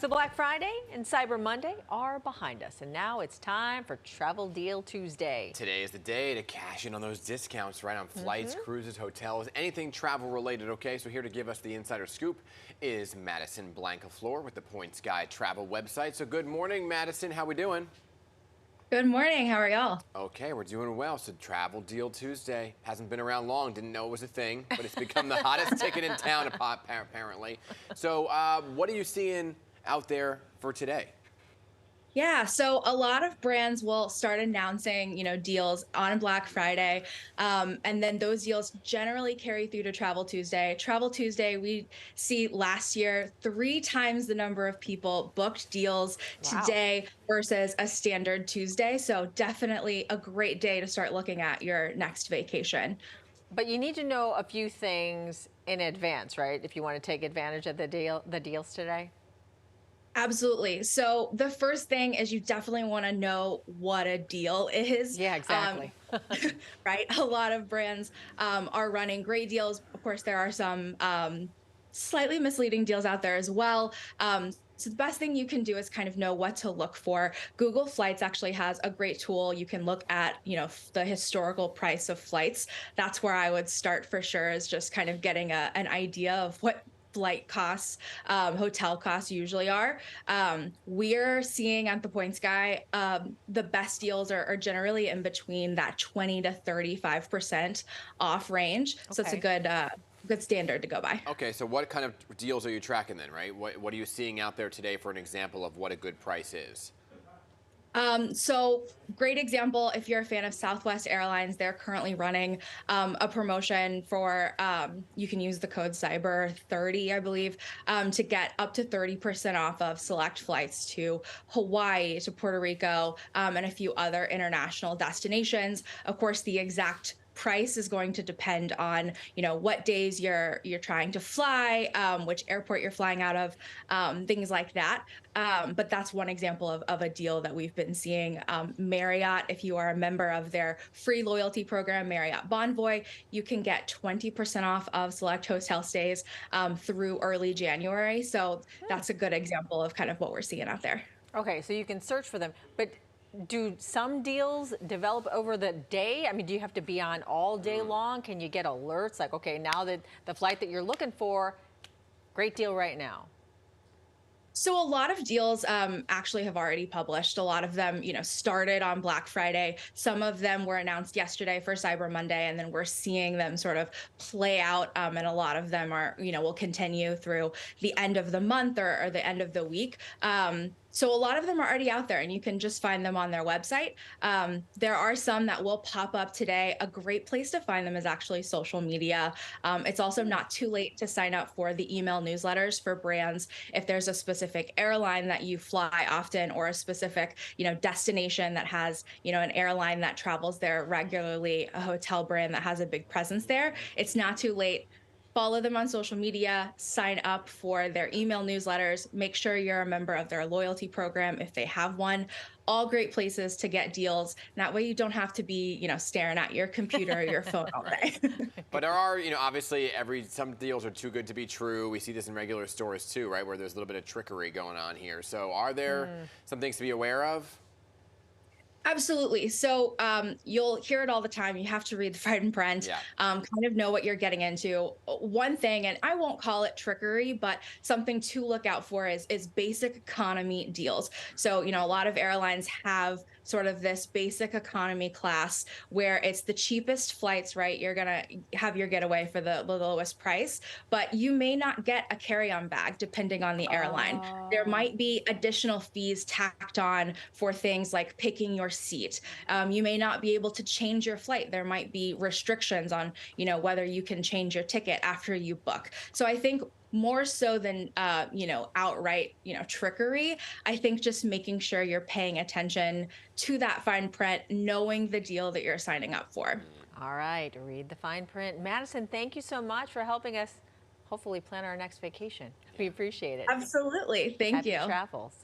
So Black Friday and Cyber Monday are behind us, and now it's time for Travel Deal Tuesday. Today is the day to cash in on those discounts, right, on flights, cruises, hotels, anything travel related, okay? So here to give us the insider scoop is Madison Blancafleur with the Points Guide travel website. So good morning, Madison. How we doing? Good morning. How are y'all? Okay, we're doing well. So Travel Deal Tuesday hasn't been around long. Didn't know it was a thing, but it's become the hottest ticket in town, apparently. So what are you seeing out there for today? Yeah, so a lot of brands will start announcing, deals on Black Friday, and then those deals generally carry through to Travel Tuesday. Travel Tuesday, we see last year 3 times the number of people booked deals Wow. today versus a standard Tuesday. So definitely a great day to start looking at your next vacation. But you need to know a few things in advance, right? If you want to take advantage of the deals today. Absolutely. So the first thing is you definitely want to know what a deal is. Yeah, exactly. Right. A lot of brands are running great deals. Of course, there are some slightly misleading deals out there as well. So the best thing you can do is kind of know what to look for. Google Flights actually has a great tool. You can look at, the historical price of flights. That's where I would start for sure, is just kind of getting an idea of what flight costs, hotel costs usually are. We're seeing at the Points Guy, the best deals are generally in between that 20 to 35% off range. So it's a Okay. good standard to go by. Okay, so what kind of deals are you tracking then, right? What are you seeing out there today for an example of what a good price is? So great example, if you're a fan of Southwest Airlines, they're currently running a promotion for, you can use the code CYBER30, I believe, to get up to 30% off of select flights to Hawaii, to Puerto Rico, and a few other international destinations. Of course, the exact price is going to depend on, what days you're trying to fly, which airport you're flying out of, things like that. But that's one example of a deal that we've been seeing. Marriott, if you are a member of their free loyalty program, Marriott Bonvoy, you can get 20% off of select hotel stays through early January. So that's a good example of kind of what we're seeing out there. Okay, so you can search for them, but do some deals develop over the day? I mean, do you have to be on all day long? Can you get alerts like, okay, now that the flight that you're looking for, great deal right now? So a lot of deals actually have already published. A lot of them, started on Black Friday. Some of them were announced yesterday for Cyber Monday, and then we're seeing them sort of play out. And a lot of them are, will continue through the end of the month or the end of the week. So a lot of them are already out there, and you can just find them on their website. There are some that will pop up today. A great place to find them is actually social media. It's also not too late to sign up for the email newsletters for brands. If there's a specific airline that you fly often, or a specific, destination that has, an airline that travels there regularly, a hotel brand that has a big presence there, it's not too late. Follow them on social media, sign up for their email newsletters, make sure you're a member of their loyalty program if they have one. All great places to get deals. And that way you don't have to be, staring at your computer or your phone all day. But there are, obviously some deals are too good to be true. We see this in regular stores too, right, where there's a little bit of trickery going on here. So are there some things to be aware of? Absolutely. So you'll hear it all the time. You have to read the fine print, Yeah. kind of know what you're getting into. One thing, and I won't call it trickery, but something to look out for is basic economy deals. So, a lot of airlines have sort of this basic economy class where it's the cheapest flights, right? You're going to have your getaway for the lowest price, but you may not get a carry-on bag depending on the airline. There Oh. might be additional fees tacked on for things like picking your seat. You may not be able to change your flight. There might be restrictions on, whether you can change your ticket after you book. So I think more so than, outright, trickery, I think just making sure you're paying attention to that fine print, knowing the deal that you're signing up for. All right, read the fine print. Madison, thank you so much for helping us hopefully plan our next vacation. We appreciate it. Absolutely. Thank Happy you. travels.